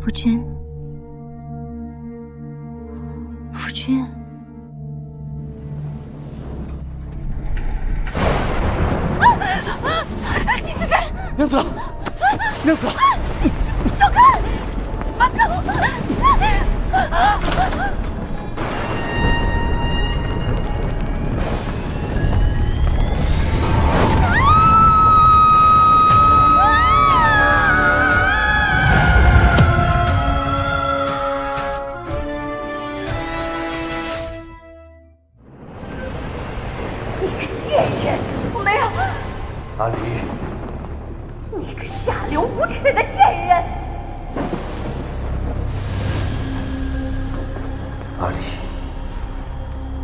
夫君，夫君，你是谁？娘子，娘子，走开！放开我！你个贱人！我没有。阿离，你个下流无耻的贱人！阿离，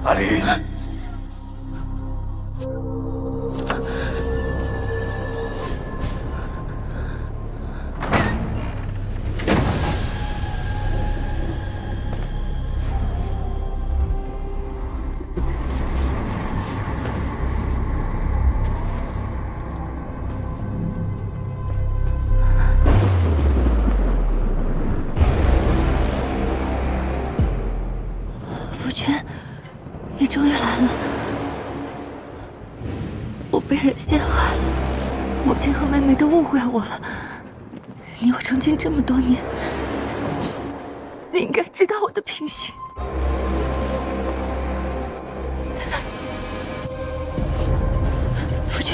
阿离，夫君，你终于来了。我被人陷害了，母亲和妹妹都误会我了。你我成亲这么多年，你应该知道我的品行。夫君，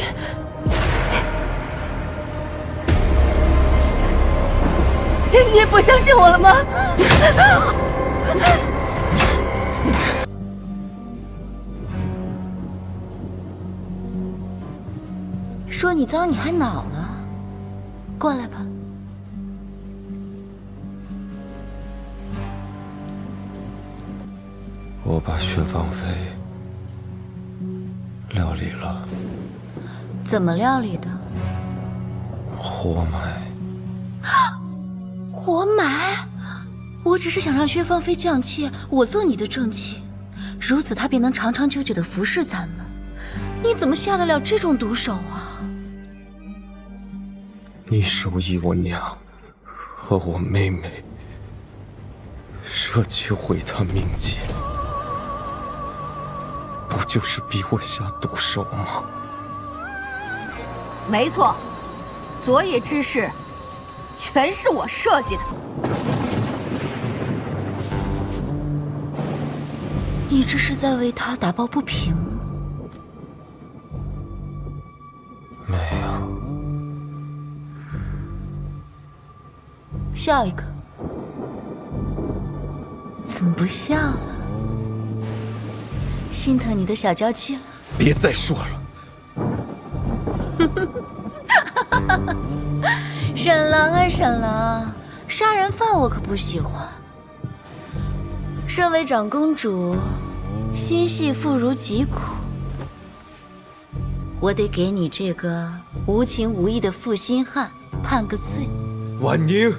你也不相信我了吗？说你脏，你还恼了？过来吧。我把薛芳菲料理了，怎么料理的？活埋。活埋？我只是想让薛芳菲降妾，我做你的正妻，如此她便能长长久久的服侍咱们。你怎么下得了这种毒手啊？你授意我娘和我妹妹舍弃毁她名节，不就是逼我下毒手吗？没错，昨夜之事全是我设计的。你这是在为他打抱不平吗？没有。笑一个。怎么不笑了？心疼你的小娇妻了？别再说了。沈郎啊沈郎，杀人犯我可不喜欢。身为长公主，心系妇孺疾苦，我得给你这个无情无义的负心汉判个罪。婉宁，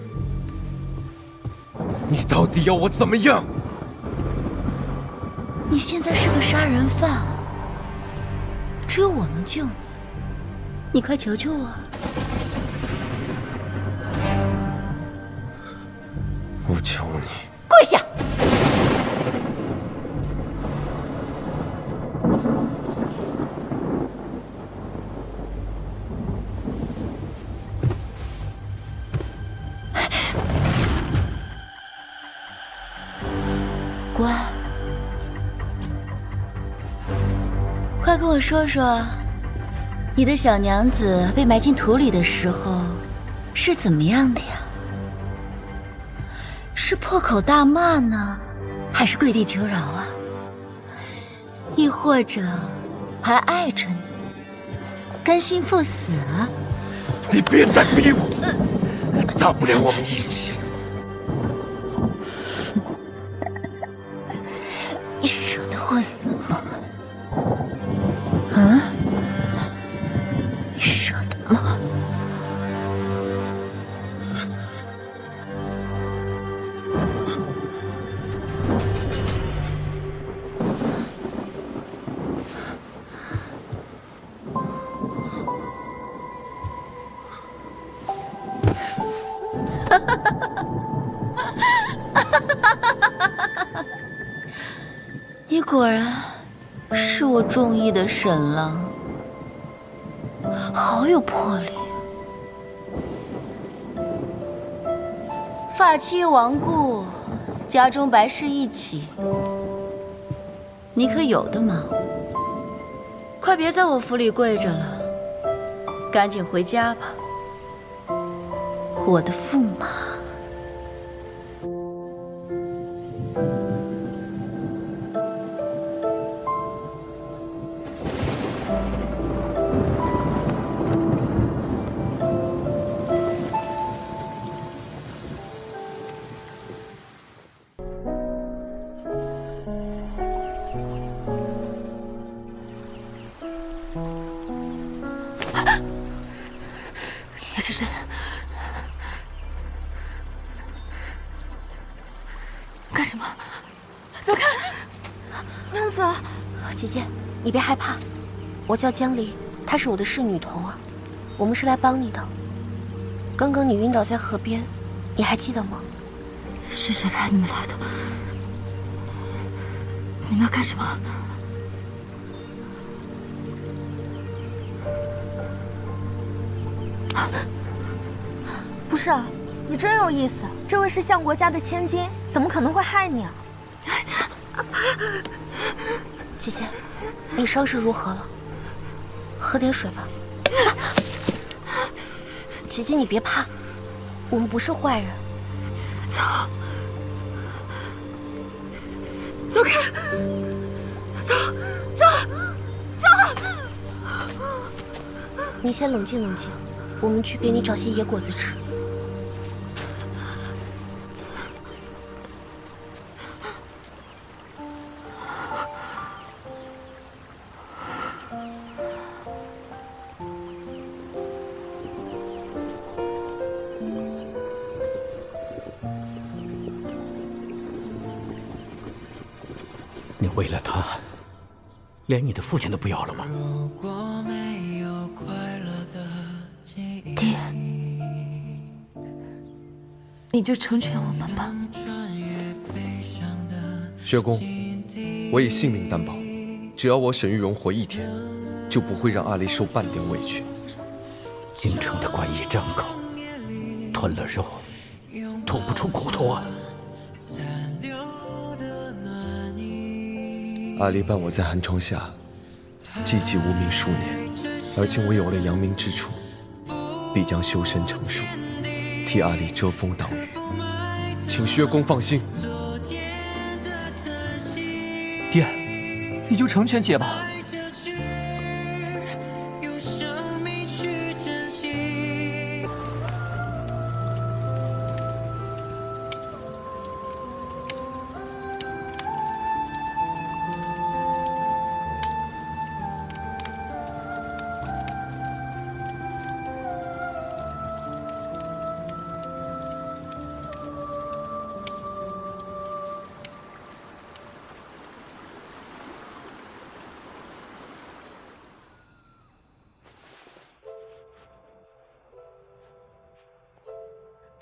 你到底要我怎么样？你现在是个杀人犯，只有我能救你，你快求求我！我求你，跪下！乖，快跟我说说，你的小娘子被埋进土里的时候是怎么样的呀？是破口大骂呢，还是跪地求饶啊？亦或者还爱着你，甘心赴死啊？你别再逼我，大不了我们一起死。你舍得我死吗？啊？你舍得吗？果然是我中意的沈浪，好有魄力。发妻亡故，家中白事一起，你可有的忙？快别在我府里跪着了，赶紧回家吧，我的驸马。你是谁？干什么？走开！娘子，姐姐，你别害怕，我叫江离，她是我的侍女童儿，我们是来帮你的。刚刚你晕倒在河边，你还记得吗？是谁派你们来的？你们要干什么？不是啊，你真有意思。这位是相国家的千金，怎么可能会害你啊？姐姐，你伤势如何了？喝点水吧。姐姐，你别怕，我们不是坏人。走，走开！走，走，走！你先冷静冷静，我们去给你找些野果子吃。你为了他，连你的父亲都不要了吗？爹，你就成全我们吧。薛公，我以性命担保，只要我沈玉荣活一天，就不会让阿离受半点委屈。京城的关一张口，吞了肉，吐不出骨头啊！阿离伴我在寒窗下寂寂无名数年，而今我有了扬名之处，必将修身成术，替阿离遮风挡雨，请薛公放心。爹，你就成全姐吧。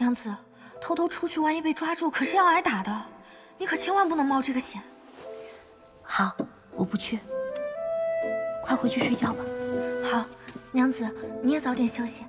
娘子，偷偷出去，万一被抓住，可是要挨打的。你可千万不能冒这个险。好，我不去，快回去睡觉吧。好，娘子，你也早点休息。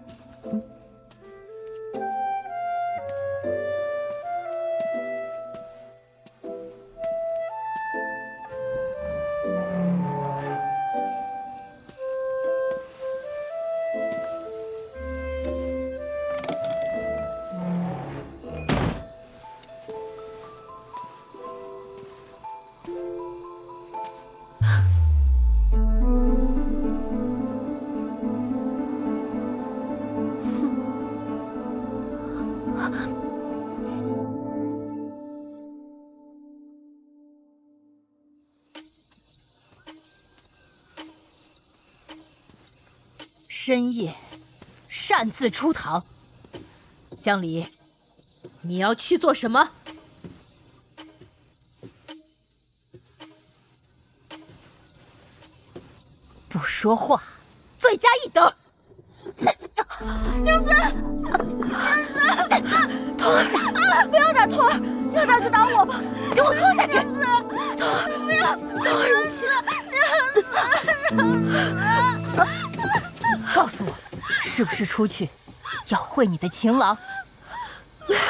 深夜擅自出逃，江离，你要去做什么？不说话，罪加一等。娘子，娘子，童儿，不要打童儿，要打就打我吧，给我拖下去！娘子，告诉我，是不是出去要会你的情郎？没有，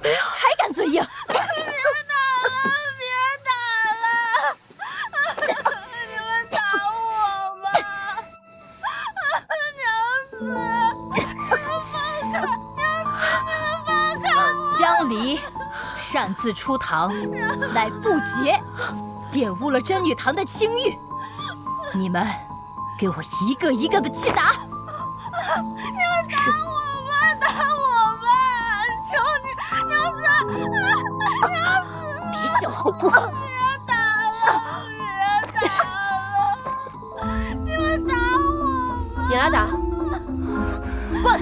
还敢嘴硬！江离擅自出堂，乃不洁，玷污了真女堂的清誉。你们给我一个一个的去打！你们打我吧，打我吧！求你，娘子，娘子，别想好过！别打了，别打了！你们打我吧！你来打。过来！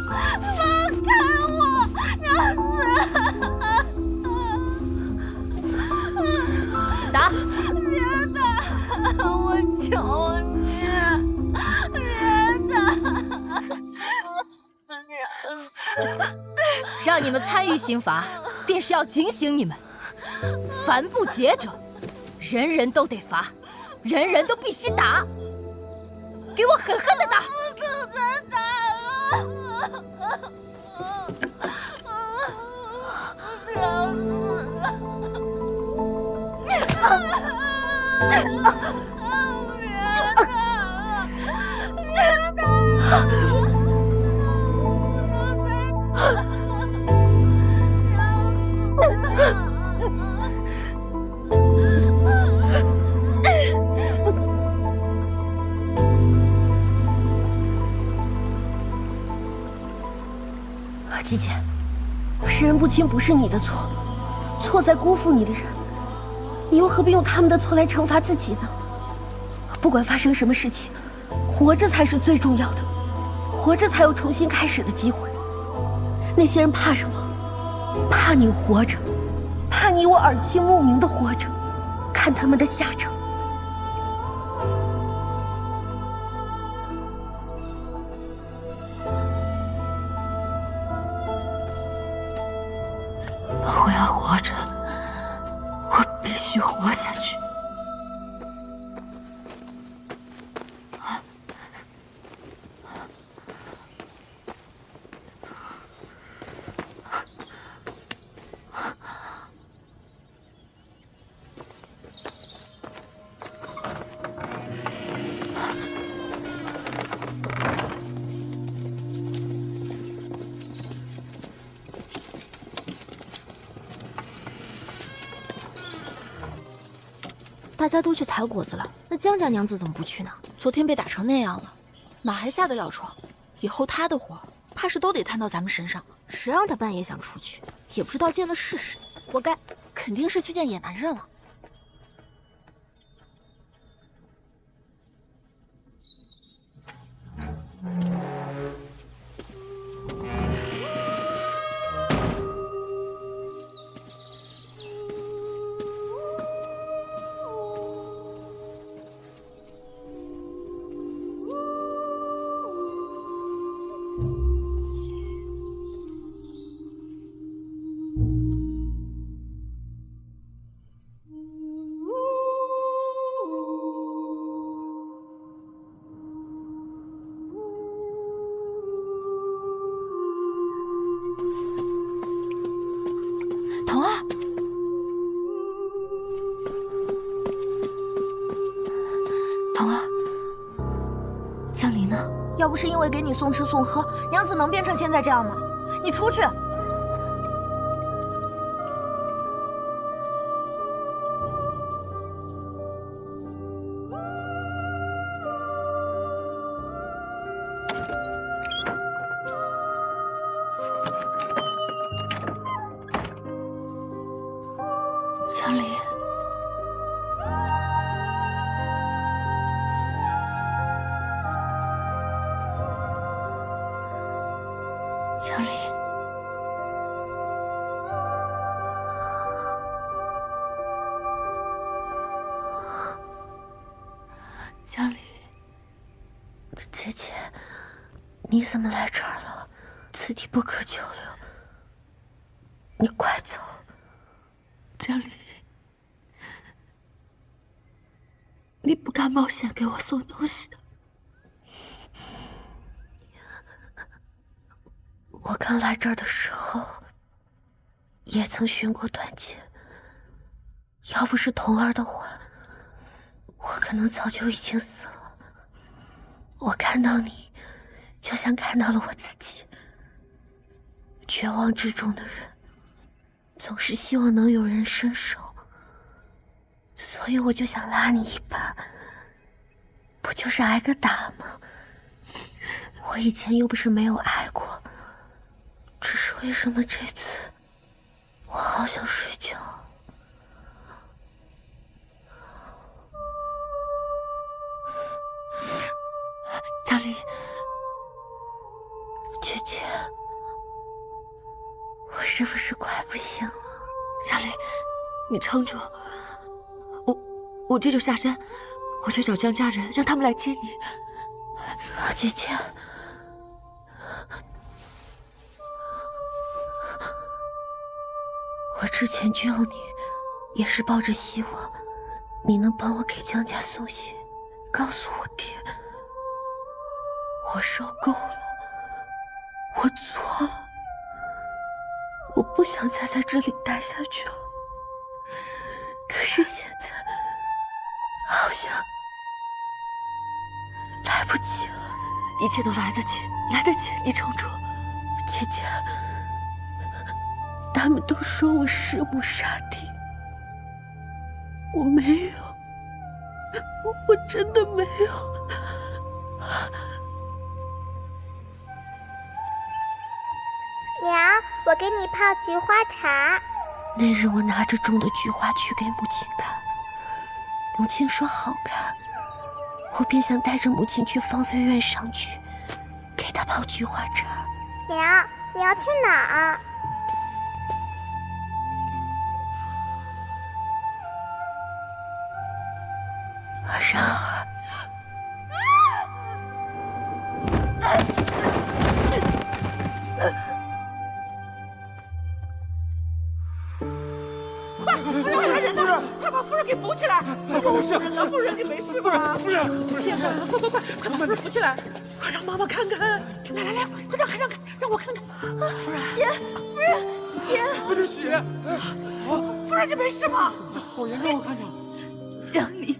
放开我，娘子！打！别打！我求你，别打！娘子，让你们参与刑罚，便是要警醒你们：凡不洁者，人人都得罚，人人都必须打。给我狠狠的打！不再打了！娘子，别打了！别打了！姐姐，识人不清不是你的错，错在辜负你的人，你又何必用他们的错来惩罚自己呢？不管发生什么事情，活着才是最重要的，活着才有重新开始的机会。那些人怕什么？怕你活着，怕你我耳听目明的活着，看他们的下场。我要活着，我必须活下去。大家都去采果子了，那江家娘子怎么不去呢？昨天被打成那样了，哪还下得了床？以后她的活，怕是都得摊到咱们身上。谁让她半夜想出去，也不知道见了是谁，活该！肯定是去见野男人了。童儿，童儿，江离呢？要不是因为给你送吃送喝，娘子能变成现在这样吗？你出去！江离，江离，江离，姐姐，你怎么来这儿了？此地不可久留，你快走。江离，你不敢冒险给我送东西的。我刚来这儿的时候，也曾寻过短见。要不是童儿的话，我可能早就已经死了。我看到你，就像看到了我自己。绝望之中的人，总是希望能有人伸手，所以我就想拉你一把，不就是挨个打吗？我以前又不是没有挨过，只是为什么这次我好想睡觉。江离，姐姐，我是不是快不行了？江离，你撑住，我这就下山，我去找江家人，让他们来接你。姐姐，我之前救你，也是抱着希望你能帮我给江家送信，告诉我爹。我受够了，我错了，我不想再在这里待下去了。可是现在，好像来不及了。一切都来得及，来得及，你撑住。姐姐，他们都说我弑母杀弟，我没有，我真的没有。娘，我给你泡菊花茶。那日我拿着种的菊花去给母亲看，母亲说好看，我便想带着母亲去芳菲院赏菊，给她泡菊花茶。娘，你要去哪儿？然而，快人呐！快把夫人给扶起来！夫人呢？夫人，你没事吧？夫人，天哪！快把夫人扶起来！快让妈妈看看！来，快让看，让我看看！夫人，血！夫人，你没事吧？好严重，我看着。江离，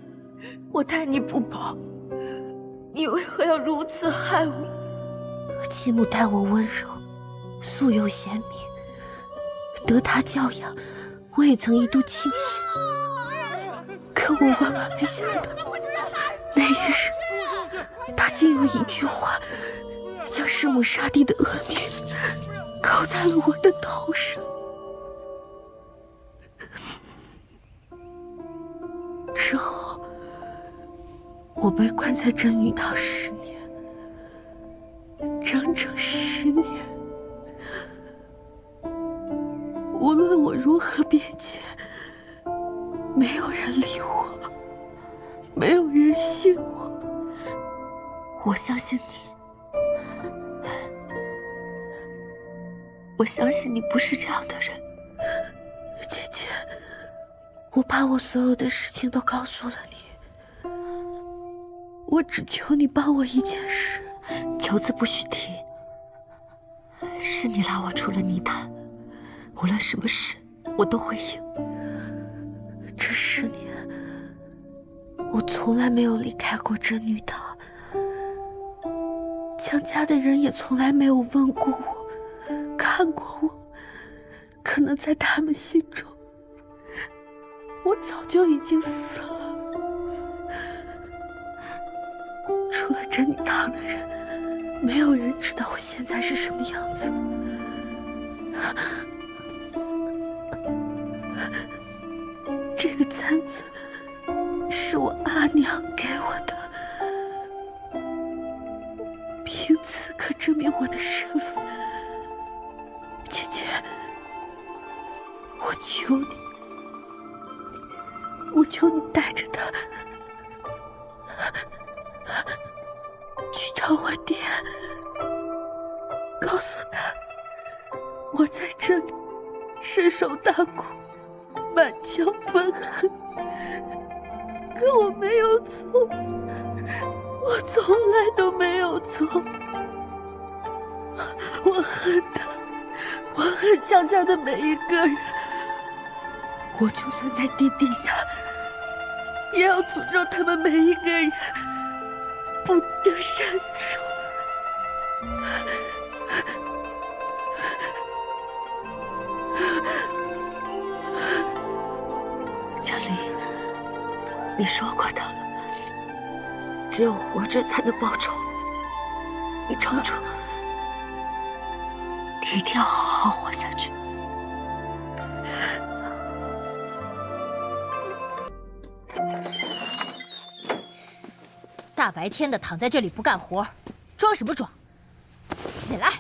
我待你不薄，你为何要如此害我？继母待我温柔，素有贤名，得她教养，我也曾一度庆幸。可我万万没想到，那一日，她竟用一句话，将弑母杀弟的恶名扣在了我的头上。之后，我被关在真女堂10年，整整10年。无论我如何辩解，没有人理我，没有人信我。我相信你，我相信你不是这样的人。姐姐，我把我所有的事情都告诉了你，我只求你帮我一件事。求字不许提，是你拉我出了泥潭，无论什么事我都会应。这10年，我从来没有离开过真女堂，江家的人也从来没有问过我，看过我。可能在他们心中，我早就已经死了。除了真女堂的人，没有人知道我现在是什么样子。这个簪子是我阿娘给我的，凭此可证明我的身份。姐姐，我求你，我求你带着她去找我爹，告诉他我在这里深受大苦，满腔愤恨，可我没有错，我从来都没有错。我恨他，我恨江家的每一个人。我就算在地底下，也要诅咒他们每一个人不得善终。江离，你说过的，只有活着才能报仇。你撑住，你一定要好好活下去。大白天的躺在这里不干活，装什么装？起来！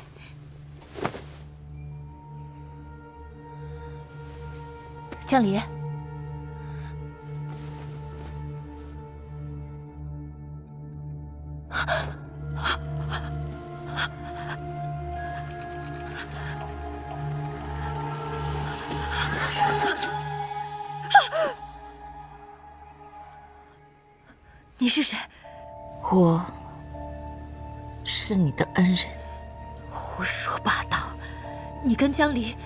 江离，你是谁？我是你的恩人。胡说八道！你跟江离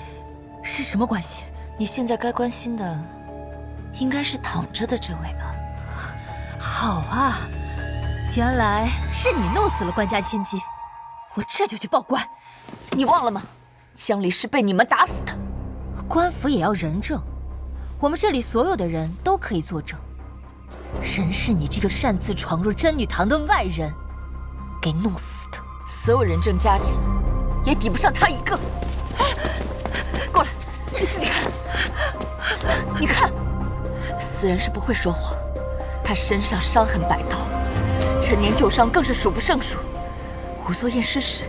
是什么关系？你现在该关心的，应该是躺着的这位吧？好啊，原来是你弄死了官家千金，我这就去报官。你忘了吗？江离是被你们打死的。官府也要人证，我们这里所有的人都可以作证。人是你这个擅自闯入真女堂的外人给弄死的，所有人证加起来，也抵不上他一个。过来，你自己看。你看，死人是不会说谎，他身上伤痕百道，陈年旧伤更是数不胜数。胡作验尸时，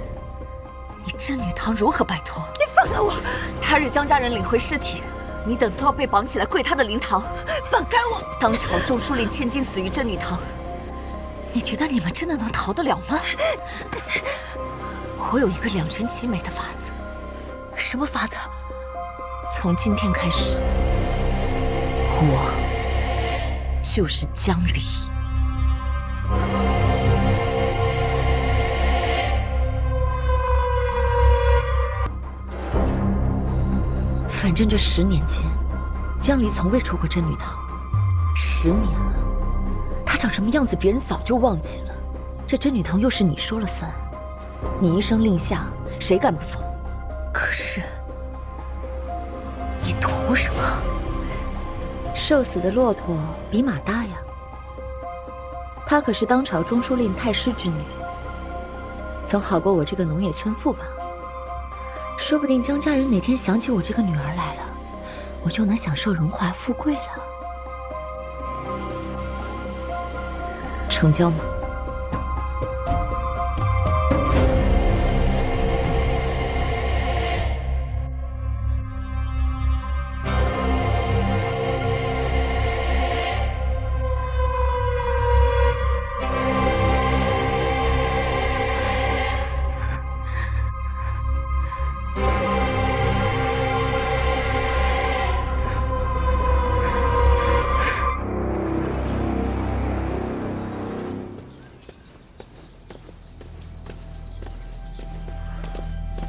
你真女堂如何摆脱？你放开我！他日江家人领回尸体，你等都要被绑起来跪他的灵堂。放开我！当朝中书令千金死于真女堂，你觉得你们真的能逃得了吗？我有一个两全其美的法子。什么法子？从今天开始，我就是江离。反正这10年间，江离从未出过真女堂。10年了，她长什么样子，别人早就忘记了。这真女堂又是你说了算，你一声令下，谁敢不从？可是，你图什么？瘦死的骆驼比马大呀。她可是当朝中书令太师之女，总好过我这个农野村妇吧。说不定江家人哪天想起我这个女儿来了，我就能享受荣华富贵了。成交吗？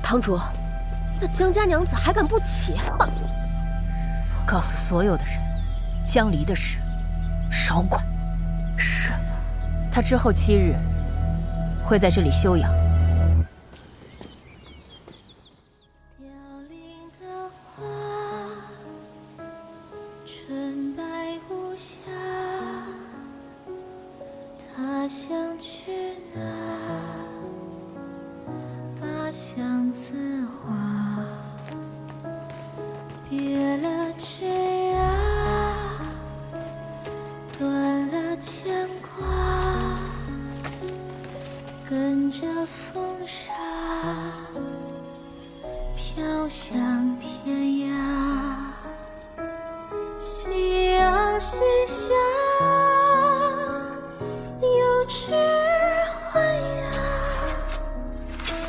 堂主，那江家娘子还敢不起？告诉所有的人，江离的事少管。是。他之后7日会在这里休养。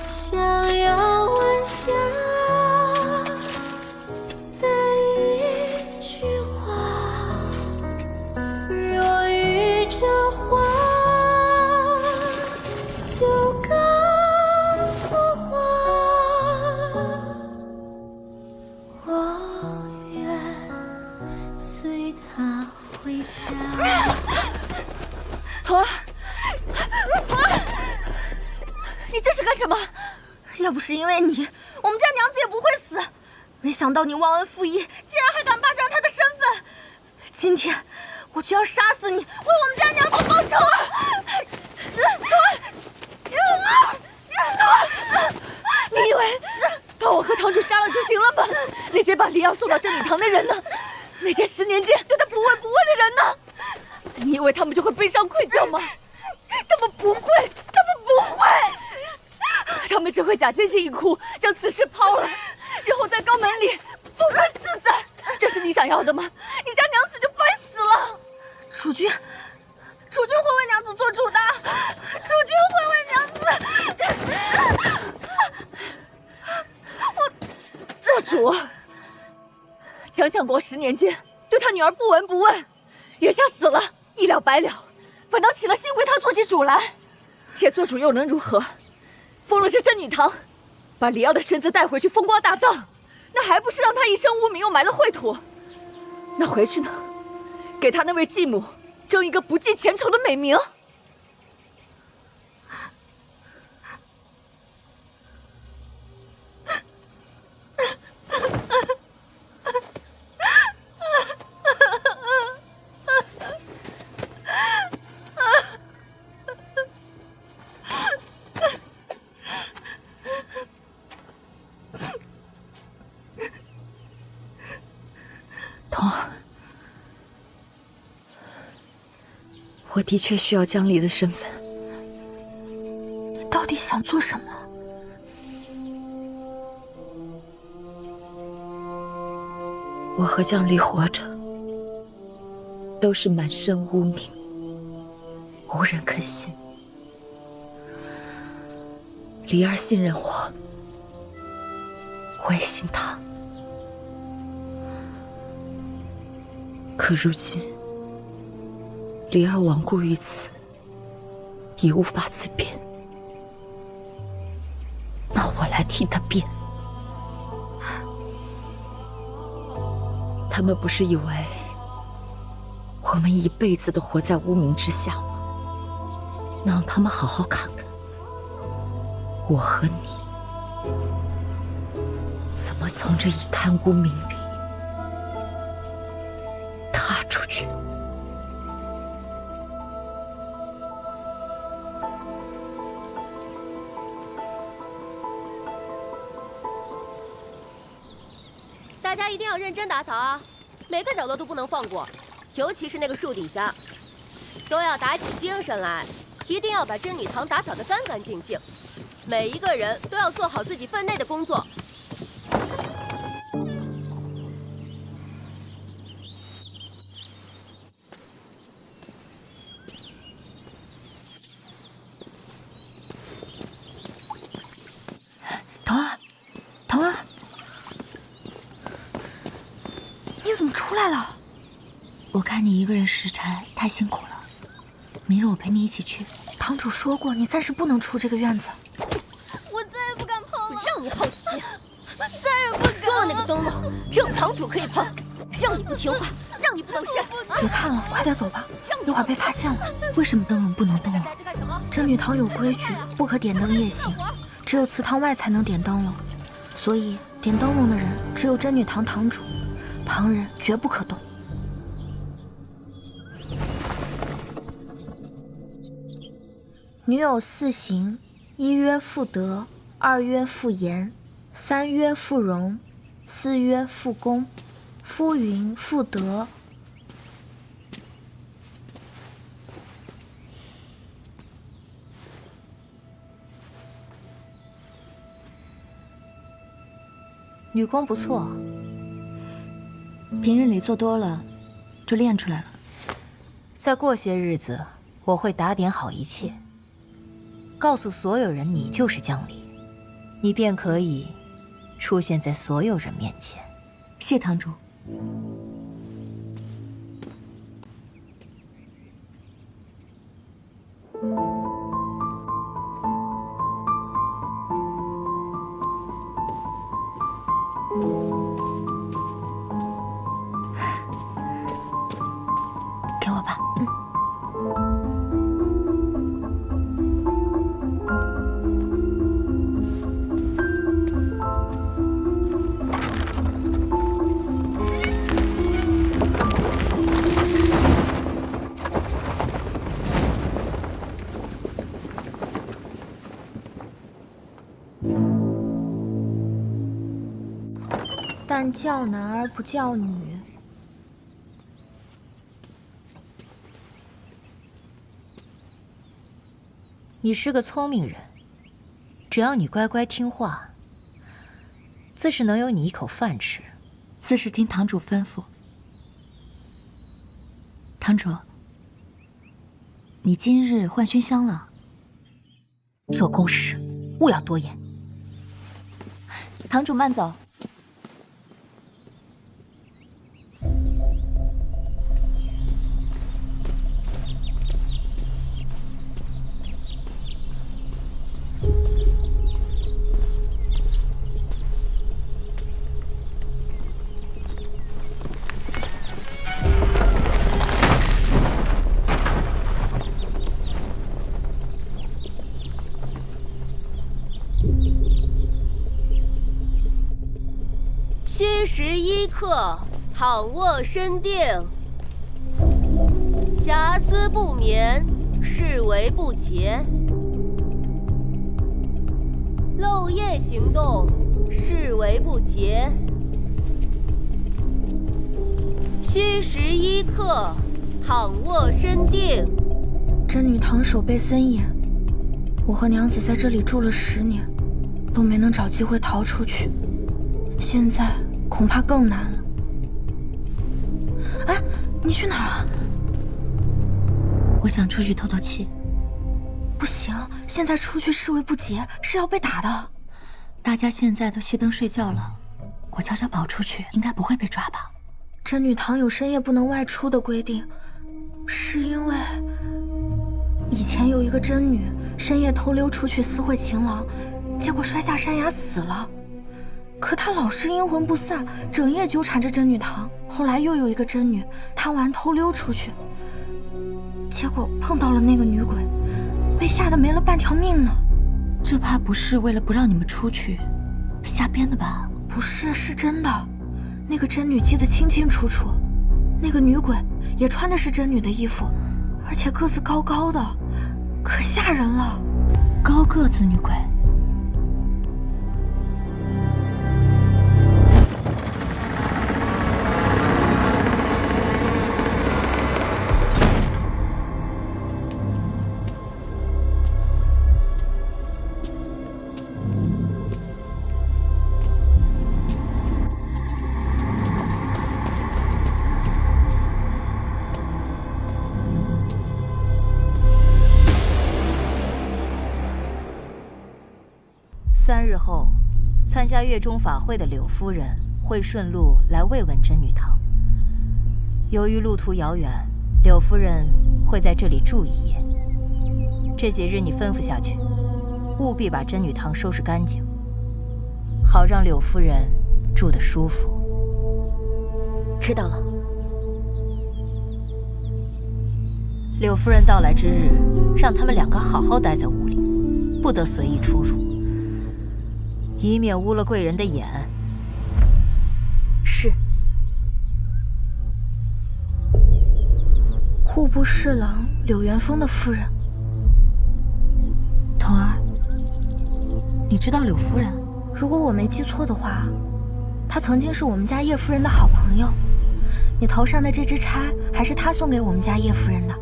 想要闻香的一句童儿，童儿，你这是干什么？要不是因为你，我们家娘子也不会死。没想到你忘恩负义，竟然还敢霸占她的身份。今天我就要杀死你，为我们家娘子报仇！童儿，你以为把我和堂主杀了就行了吗？那些把梨儿送到真女堂的人呢？那些10年间对她不闻不问的人呢？你以为他们就会悲伤愧疚吗？他们不会，他们不会，他们只会假惺惺一哭，将此事抛了，然后在肛门里风光自在。这是你想要的吗？你家娘子就白死了。楚君会为娘子做主的，楚君会为娘子。我做主。江相国10年间对他女儿不闻不问，眼下死了，一了百了，反倒起了心为他做起主来。且做主又能如何？封了这真女堂，把梨儿的身子带回去风光大葬，那还不是让她一生无名，又埋了秽土？那回去呢？给她那位继母争一个不计前仇的美名。童儿，我的确需要江离的身份。你到底想做什么？我和江离活着，都是满身污名，无人可信。梨儿信任我，我也信她。可如今，梨儿亡故于此，已无法自辩。那我来替她辩。他们不是以为我们一辈子都活在污名之下吗？那让他们好好看看，我和你怎么从这一滩污名里踏出去。大家一定要认真打扫啊，每个角落都不能放过，尤其是那个树底下，都要打起精神来，一定要把真女堂打扫得干干净净。每一个人都要做好自己分内的工作。童儿，童儿，你怎么出来了？我看你一个人拾柴太辛苦了，明日我陪你一起去。堂主说过，你暂时不能出这个院子。我再也不敢碰了。我让你好奇，再也不敢。说了那个灯笼，只有堂主可以碰，让你不听话，让你不懂事。别看了，快点走吧，一会儿被发现了。为什么灯笼不能动了？真女堂有规矩，不可点灯夜行，只有祠堂外才能点灯笼，所以点灯笼的人只有真女堂堂主，旁人绝不可动。女有4行：一曰妇德，二曰妇言，三曰妇容，四曰妇功。夫云妇德。女工不错，平日里做多了，就练出来了。再过些日子，我会打点好一切，告诉所有人你就是江离，你便可以出现在所有人面前。谢堂主。给我吧。但叫男而不叫女。你是个聪明人，只要你乖乖听话，自是能有你一口饭吃。自是听堂主吩咐。堂主，你今日换熏香了？做公事勿要多言。堂主慢走。虚11刻，躺卧身定，遐思不眠，视为不洁；漏夜行动，视为不洁。虚11刻，躺卧身定。真女堂守备森严，我和娘子在这里住了10年，都没能找机会逃出去。现在恐怕更难了。哎，你去哪儿啊？我想出去透透气。不行，现在出去视为不洁，是要被打的。大家现在都熄灯睡觉了，我悄悄跑出去，应该不会被抓吧？真女堂有深夜不能外出的规定，是因为以前有一个真女深夜偷溜出去私会情郎，结果摔下山崖死了。可她老是阴魂不散，整夜纠缠着真女堂。后来又有一个真女贪玩偷溜出去，结果碰到了那个女鬼，被吓得没了半条命呢。这怕不是为了不让你们出去瞎编的吧？不是，是真的。那个真女记得清清楚楚，那个女鬼也穿的是真女的衣服，而且个子高高的，可吓人了。高个子女鬼。3日后，参加月中法会的柳夫人会顺路来慰问真女堂。由于路途遥远，柳夫人会在这里住1夜。这几日你吩咐下去，务必把真女堂收拾干净，好让柳夫人住得舒服。知道了。柳夫人到来之日，让他们2个好好待在屋里，不得随意出入。以免污了贵人的眼。是。户部侍郎柳元丰的夫人。童儿，你知道柳夫人？如果我没记错的话，她曾经是我们家叶夫人的好朋友。你头上的这支钗还是她送给我们家叶夫人的。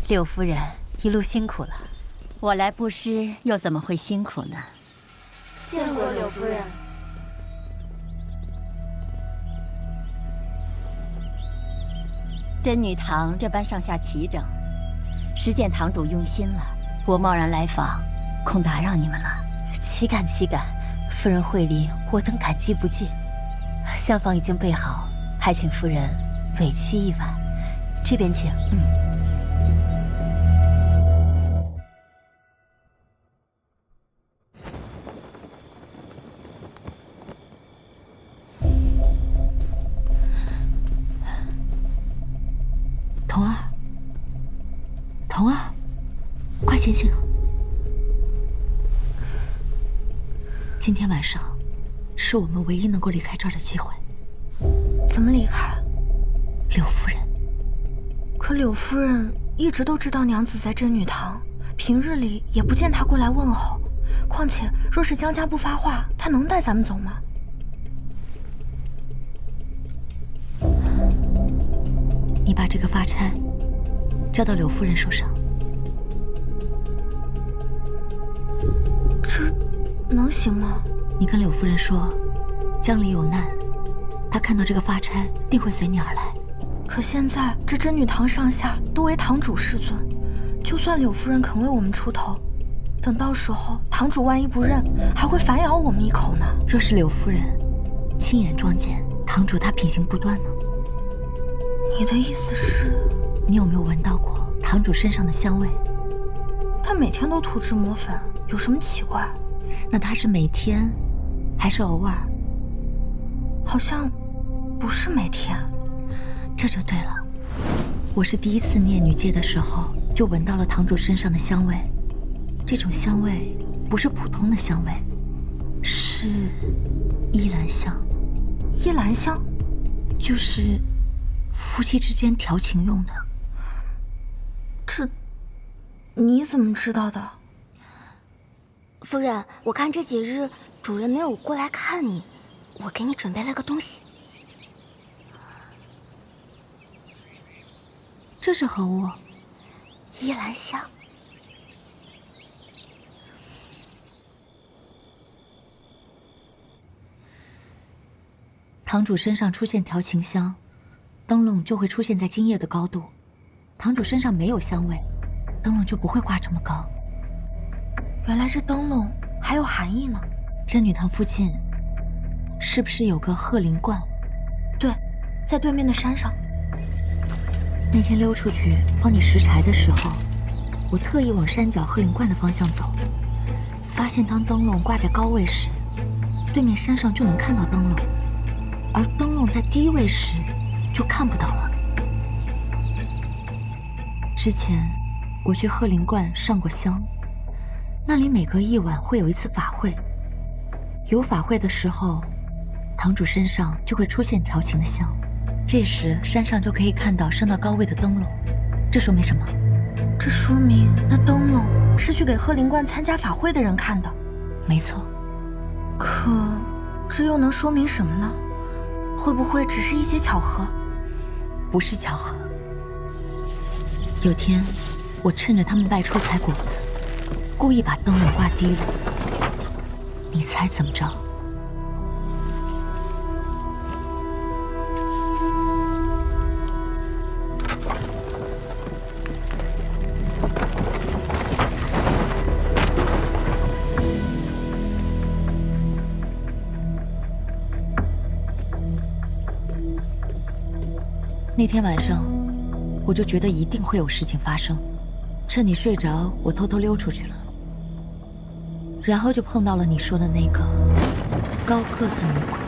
柳夫人一路辛苦了，我来布施又怎么会辛苦呢？见过柳夫人。真女堂这般上下齐整，实见堂主用心了。我贸然来访，恐打扰你们了。岂敢岂敢，夫人惠礼，我等感激不尽。厢房已经备好，还请夫人委屈一晚。这边请。童儿，童儿，快醒醒！今天晚上是我们唯一能够离开这儿的机会。怎么离开？柳夫人。可柳夫人一直都知道娘子在真女堂，平日里也不见她过来问候，况且，若是江家不发话，他能带咱们走吗？你把这个发钗交到柳夫人手上。这能行吗？你跟柳夫人说，江里有难，她看到这个发钗，定会随你而来。可现在这真女堂上下都为堂主师尊，就算柳夫人肯为我们出头，等到时候堂主万一不认，还会反咬我们一口呢。若是柳夫人亲眼撞见堂主他品行不端呢？你的意思是，你有没有闻到过堂主身上的香味？他每天都涂脂抹粉，有什么奇怪？那他是每天，还是偶尔？好像不是每天。这就对了，我是第一次念女戒的时候就闻到了堂主身上的香味。这种香味不是普通的香味，是依兰香。依兰香，就是夫妻之间调情用的。这你怎么知道的？夫人，我看这几日主人没有过来看你，我给你准备了个东西。这是何物？依兰香。堂主身上出现调情香，灯笼就会出现在今夜的高度。堂主身上没有香味，灯笼就不会挂这么高。原来这灯笼还有含义呢。真女堂附近是不是有个鹤灵观？对，在对面的山上。那天溜出去帮你拾柴的时候，我特意往山脚鹤灵观的方向走，发现当灯笼挂在高位时，对面山上就能看到灯笼，而灯笼在低位时就看不到了。之前我去鹤灵观上过香，那里每隔一晚会有一次法会，有法会的时候，堂主身上就会出现调情的香。这时山上就可以看到升到高位的灯笼，这说明什么？这说明那灯笼是去给鹤灵观参加法会的人看的。没错。可这又能说明什么呢？会不会只是一些巧合？不是巧合。有天我趁着他们外出采果子，故意把灯笼挂低了，你猜怎么着？那天晚上，我就觉得一定会有事情发生。趁你睡着，我偷偷溜出去了，然后就碰到了你说的那个高个子女鬼。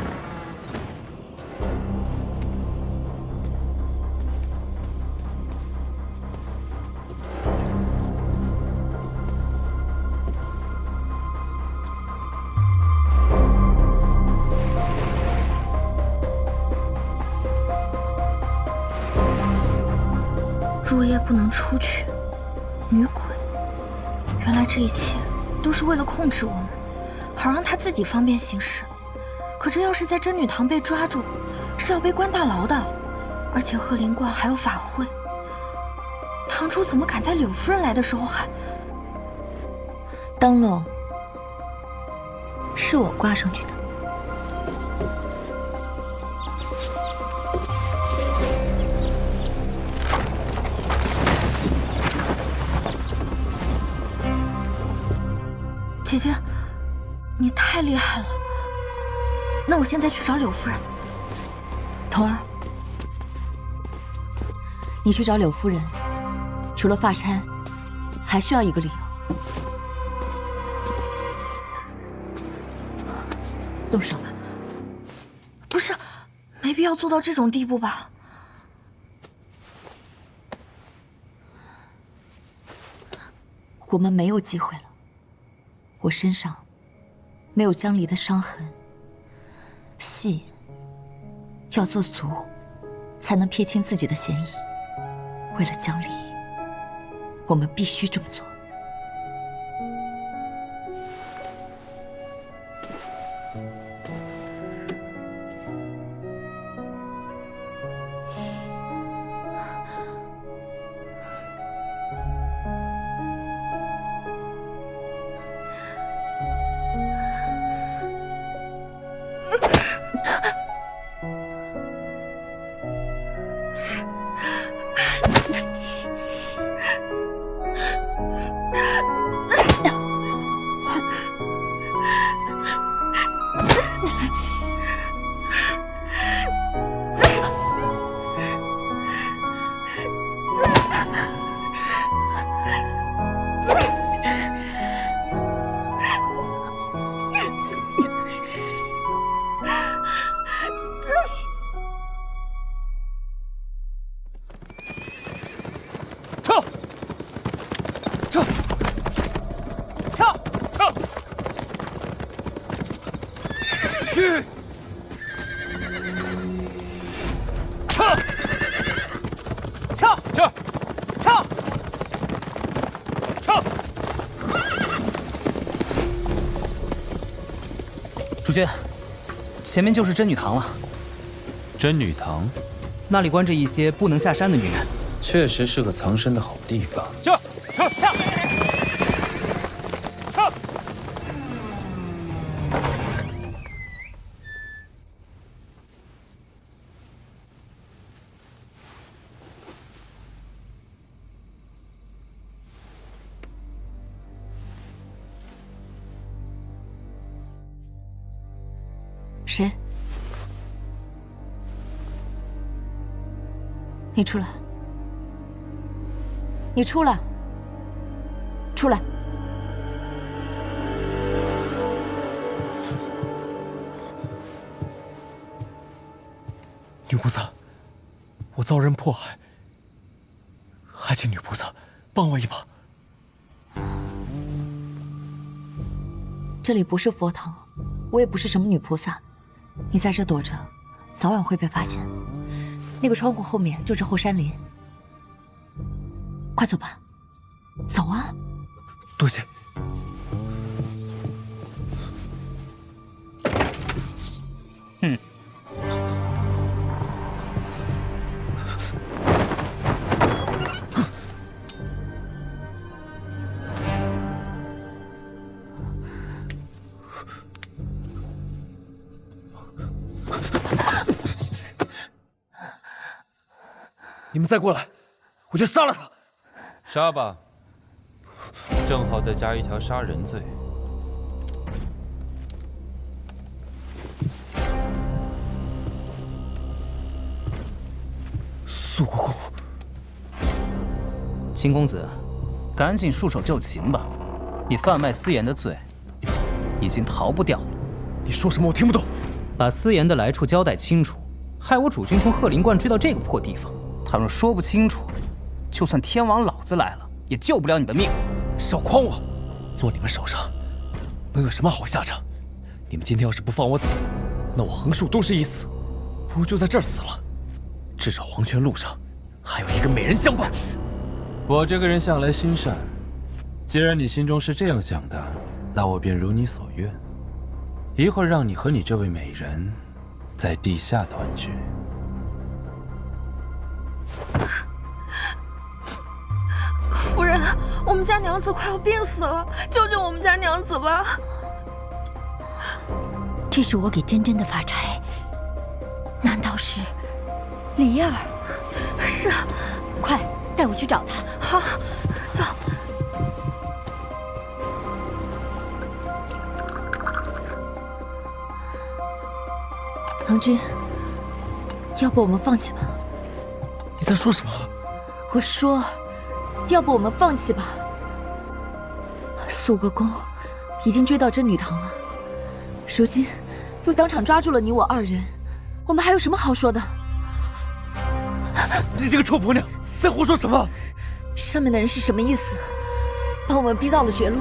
入夜不能出去，女鬼。原来这一切都是为了控制我们，好让她自己方便行事。可这要是在真女堂被抓住，是要被关大牢的。而且鹤灵观还有法会，堂主怎么敢在柳夫人来的时候喊？灯笼是我挂上去的。姐姐，你太厉害了。那我现在去找柳夫人。童儿，你去找柳夫人，除了发钗，还需要一个理由。动手。不是，没必要做到这种地步吧？我们没有机会了。我身上没有江离的伤痕，戏要做足，才能撇清自己的嫌疑。为了江离，我们必须这么做。撤！撤！撤！主君，前面就是真女堂了。真女堂，那里关着一些不能下山的女人，确实是个藏身的好地方。撤！撤！撤！撤！谁？你出来！你出来！出来！女菩萨，我遭人迫害，还请女菩萨帮我一把。这里不是佛堂，我也不是什么女菩萨，你在这躲着，早晚会被发现。那个窗户后面就是后山林，快走吧，走啊！多谢。你们再过来，我就杀了他。杀吧，正好再加一条杀人罪。苏国公，秦公子，赶紧束手就擒吧！你贩卖私盐的罪，已经逃不掉了。你说什么？我听不懂。把私盐的来处交代清楚，害我主君从鹤林观追到这个破地方。他若说不清楚，就算天王老子来了，也救不了你的命。少诓我！落你们手上，能有什么好下场？你们今天要是不放我走，那我横竖都是一死，不如就在这儿死了。至少黄泉路上还有一个美人相伴。我这个人向来心善，既然你心中是这样想的，那我便如你所愿，一会儿让你和你这位美人在地下团聚。夫人，我们家娘子快要病死了，救救我们家娘子吧！这是我给珍珍的发钗，难道是梨儿？是，快带我去找她。好，走。郎君，要不我们放弃吧？你在说什么？我说，要不我们放弃吧。苏国公已经追到真女堂了，如今又当场抓住了你我二人，我们还有什么好说的？你这个臭婆娘，在胡说什么？上面的人是什么意思？把我们逼到了绝路，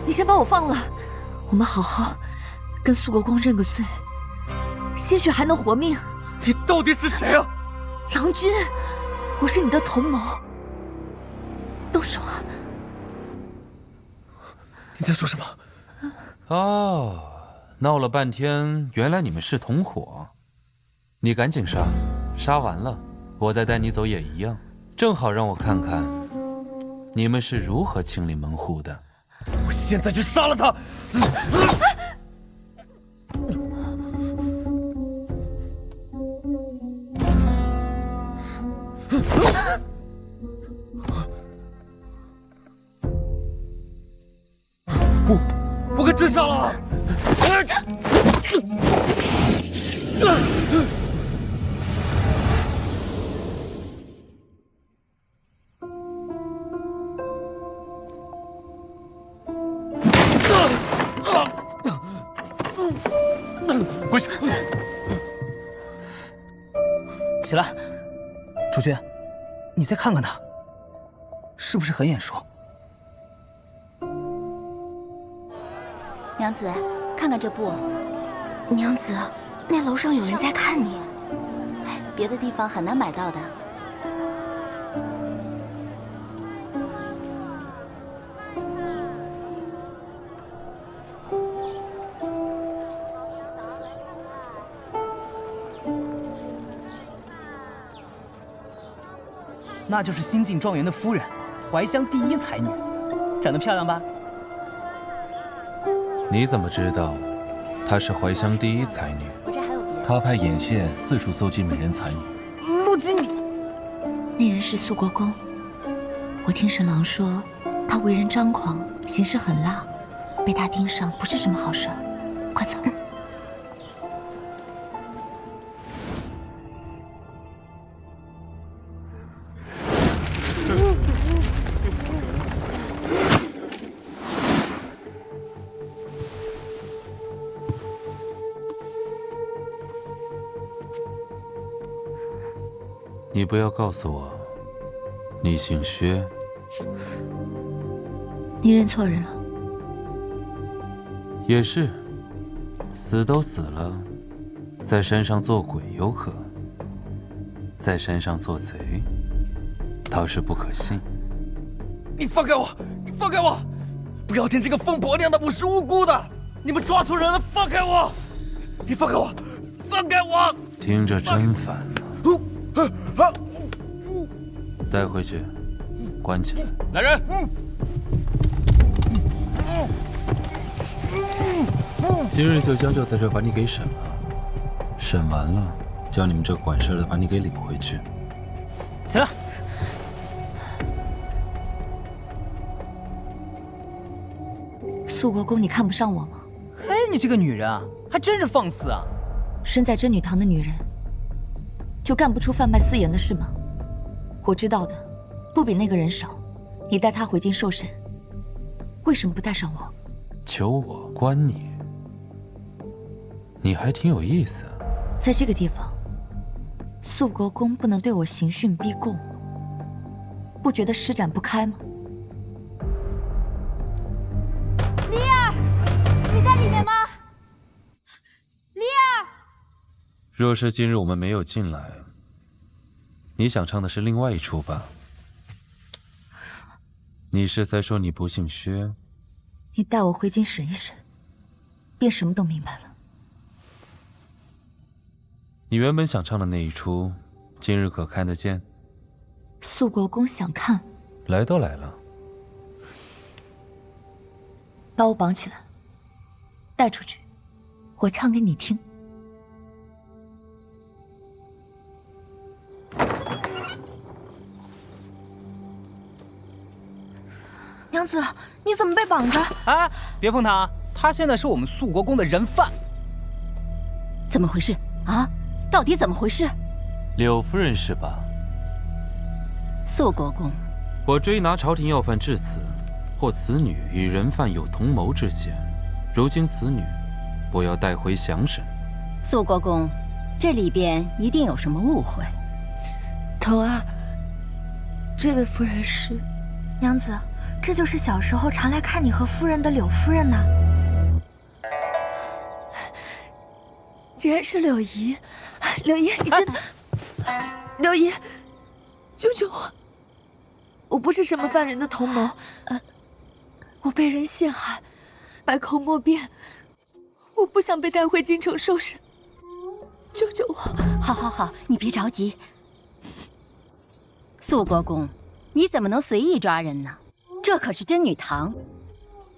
你先把我放了，我们好好跟苏国公认个罪，些许还能活命。你到底是谁啊？郎君，我是你的同谋。动手啊！你在说什么？哦，闹了半天，原来你们是同伙。你赶紧杀，杀完了，我再带你走也一样。正好让我看看，你们是如何清理门户的。我现在就杀了他！我可真杀了！跪下！起来，主君，你再看看他，是不是很眼熟？娘子，看看这布。娘子，那楼上有人在看你。别的地方很难买到的。那就是新晋庄园的夫人，怀乡第一才女，长得漂亮吧？你怎么知道她是怀乡第一才女？我这还有别的。他派眼线四处搜集美人才女。陆基，你那人是肃国公。我听沈郎说，他为人张狂，行事狠辣，被他盯上不是什么好事儿。快走。你不要告诉我，你姓薛。你认错人了。也是，死都死了，在山上做鬼有可，在山上做贼，倒是不可信。你放开我！你放开我！不要听这个疯婆娘的，我是无辜的！你们抓错人了！放开我！你放开我！放开我！听着真烦呐。带回去，关起来。来人！今日就将就在这把你给审了，审完了，叫你们这管事的把你给领回去。起来！肃国公，你看不上我吗？嘿，你这个女人啊，还真是放肆啊！身在真女堂的女人，就干不出贩卖私盐的事吗？我知道的，不比那个人少。你带他回京受审，为什么不带上我？求我关你？你还挺有意思。在这个地方，肃国公不能对我刑讯逼供，不觉得施展不开吗？离儿，你在里面吗？离儿，若是今日我们没有进来，你想唱的是另外一出吧？你是在说你不姓薛？你带我回京审一审，便什么都明白了。你原本想唱的那一出，今日可看得见？肃国公想看，来都来了，把我绑起来，带出去，我唱给你听。娘子，你怎么被绑着？哎，别碰他，他现在是我们肃国公的人犯。怎么回事啊？到底怎么回事？柳夫人是吧？肃国公，我追拿朝廷要犯至此，或此女与人犯有同谋之嫌。如今此女，我要带回详审。肃国公，这里边一定有什么误会。童儿，这位夫人是娘子，这就是小时候常来看你和夫人的柳夫人呢。竟然是柳姨，柳姨，你真的，柳姨，救救我！我不是什么犯人的同谋，我被人陷害，百口莫辩，我不想被带回京城受审，救救我！好，好，好，你别着急。肃国公，你怎么能随意抓人呢？这可是真女堂，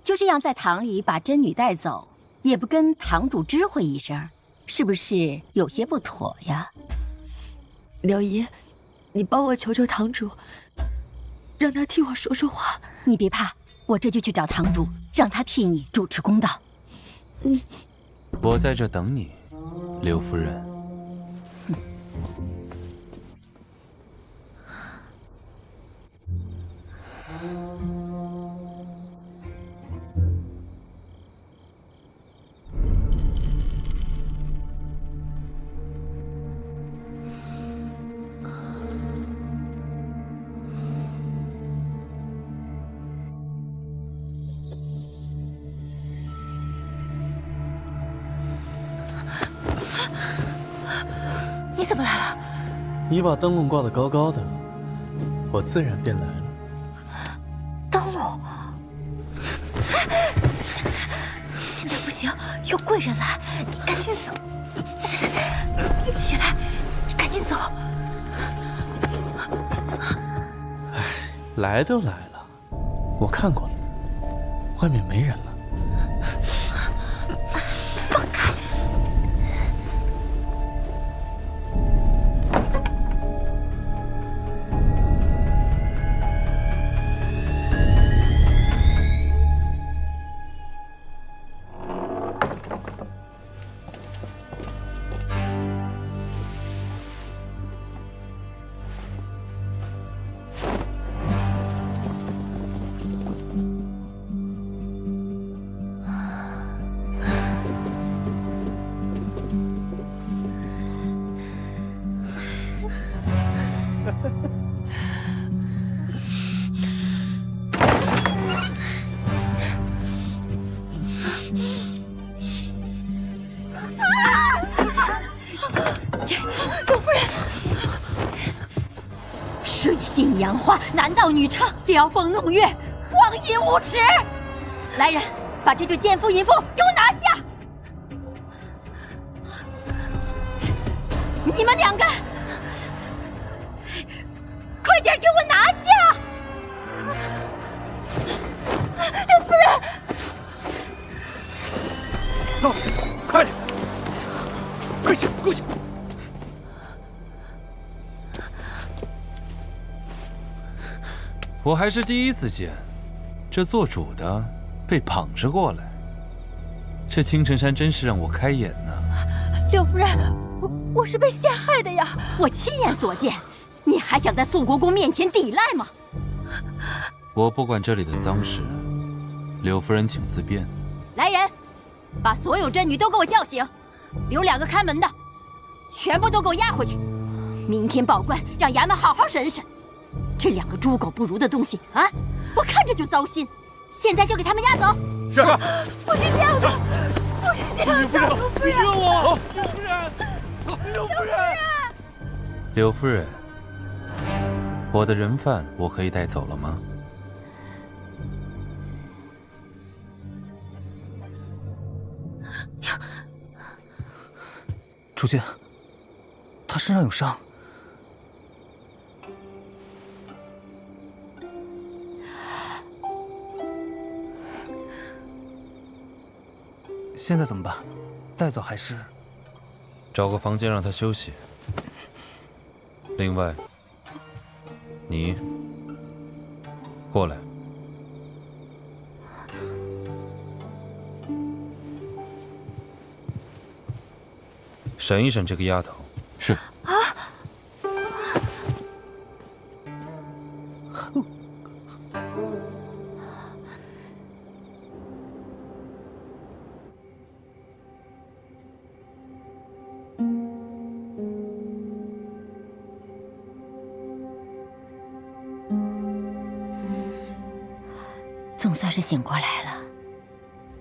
就这样在堂里把真女带走，也不跟堂主知会一声，是不是有些不妥呀？柳姨，你帮我求求堂主，让他替我说说话。你别怕，我这就去找堂主，让他替你主持公道。我在这等你，柳夫人。你怎么来了？你把灯笼挂得高高的，我自然便来了。灯笼，现在不行，有贵人来，你赶紧走。你起来，你赶紧走。哎，来都来了，我看过了，外面没人了。放开！柳夫人，水性杨花，男盗女娼，雕凤弄月，荒淫无耻！来人，把这对奸夫淫妇给我拿下！你们两个，快点给我拿下！柳夫人，走，快点，跪下，跪下！我还是第一次见，这做主的被绑着过来。这青城山真是让我开眼呢。柳夫人，我是被陷害的呀！我亲眼所见，你还想在肃国公面前抵赖吗？我不管这里的脏事，柳夫人请自便。来人，把所有贞女都给我叫醒，留2个看门的，全部都给我押回去。明天报官，让衙门好好审审。这2个猪狗不如的东西啊，我看着就糟心。现在就给他们押走。是。不是这样的，不是这样的，柳夫人，饶我！柳夫人，柳夫人，柳夫人，我的人犯我可以带走了吗？主君，他身上有伤。现在怎么办？带走还是？找个房间让他休息。另外，你过来。审一审这个丫头。是。啊！总算是醒过来了。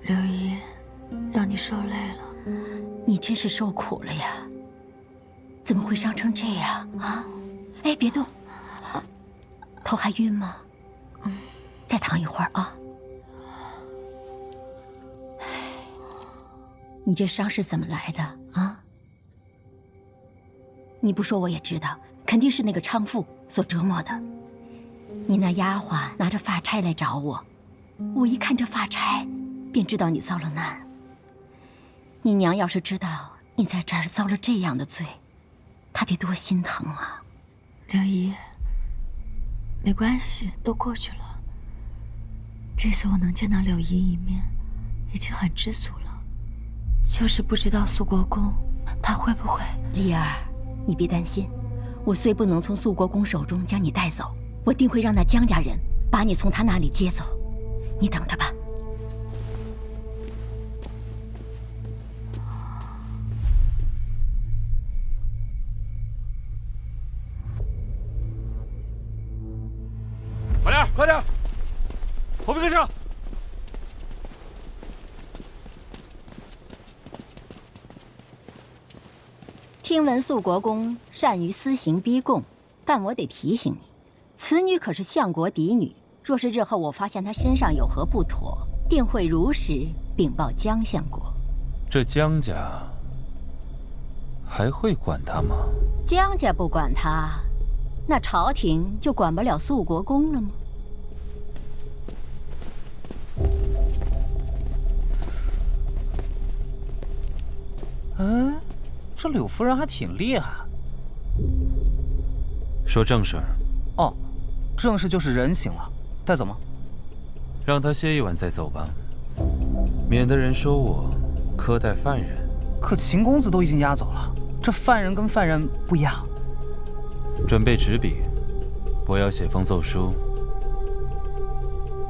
刘姨，让你受累了。你真是受苦了呀！怎么会伤成这样啊？哎，别动，头还晕吗？再躺一会儿啊。你这伤是怎么来的啊？你不说我也知道，肯定是那个娼妇所折磨的。你那丫鬟拿着发钗来找我，我一看这发钗，便知道你遭了难。你娘要是知道你在这儿遭了这样的罪，她得多心疼啊！刘姨，没关系，都过去了。这次我能见到柳姨一面，已经很知足了。就是不知道肃国公他会不会……丽儿，你别担心，我虽不能从肃国公手中将你带走，我定会让那江家人把你从他那里接走。你等着吧。快点，快点！火并跟上！听闻肃国公善于私刑逼供，但我得提醒你，此女可是相国嫡女，若是日后我发现她身上有何不妥，定会如实禀报江相国。这江家还会管她吗？江家不管她，那朝廷就管不了肃国公了吗？嗯，这柳夫人还挺厉害。说正事儿。哦，正事就是人醒了，带走吗？让他歇一晚再走吧，免得人说我苛待犯人。可秦公子都已经押走了，这犯人跟犯人不一样。准备纸笔，我要写封奏书。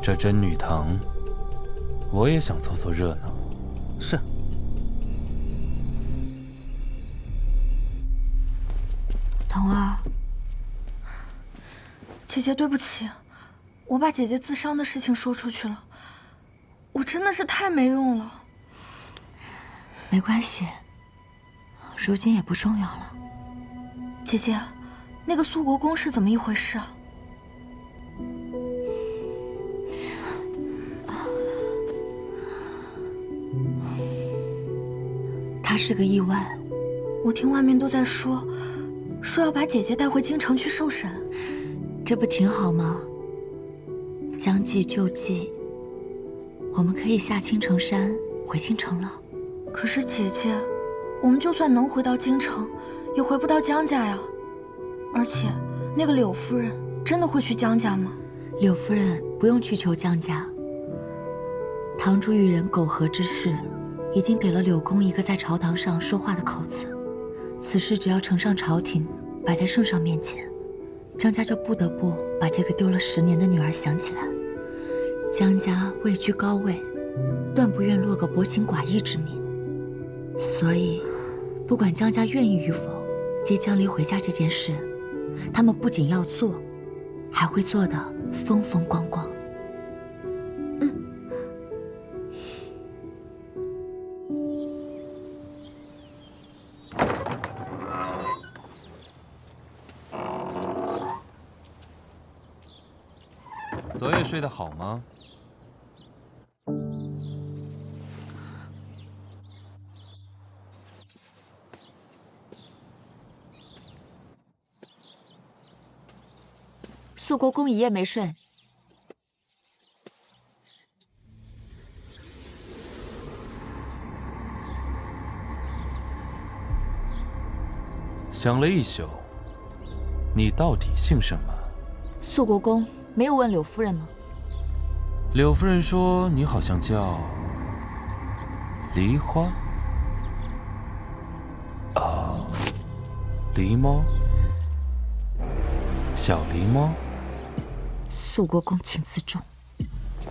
这真女堂，我也想凑凑热闹。是。腾儿，姐姐对不起，我把姐姐自伤的事情说出去了，我真的是太没用了。没关系，如今也不重要了。姐姐，那个肃国公是怎么一回事啊？他是个意外。我听外面都在说要把姐姐带回京城去受审，这不挺好吗？将计就计，我们可以下青城山回京城了。可是姐姐，我们就算能回到京城，也回不到江家呀。而且，那个柳夫人真的会去江家吗？柳夫人不用去求江家。堂主与人苟合之事，已经给了柳公一个在朝堂上说话的口子。此事只要呈上朝廷，摆在圣上面前，江家就不得不把这个丢了10年的女儿想起来。江家位居高位，断不愿落个薄情寡义之名。所以，不管江家愿意与否，接江离回家这件事，他们不仅要做，还会做得风风光光。昨夜睡得好吗？肃国公一夜没睡。想了一宿，你到底姓什么？肃国公没有问柳夫人吗？柳夫人说你好像叫梨花。哦，狸猫，小狸猫。肃国公请自重。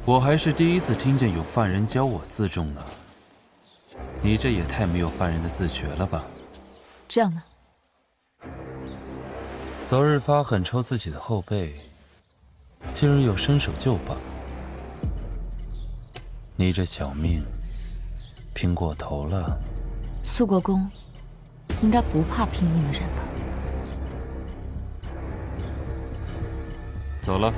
我还是第一次听见有犯人教我自重呢。你这也太没有犯人的自觉了吧？这样呢？昨日发狠抽自己的后背，今日又伸手就绑。你这小命拼过头了。肃国公应该不怕拼命的人吧？走了。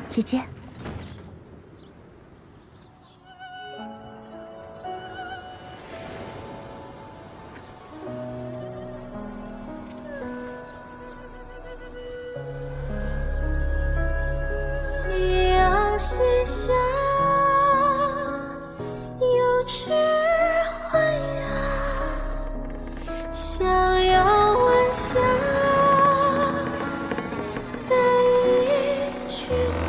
姐姐。夕阳西下，有智慧啊，想要问下的一句话。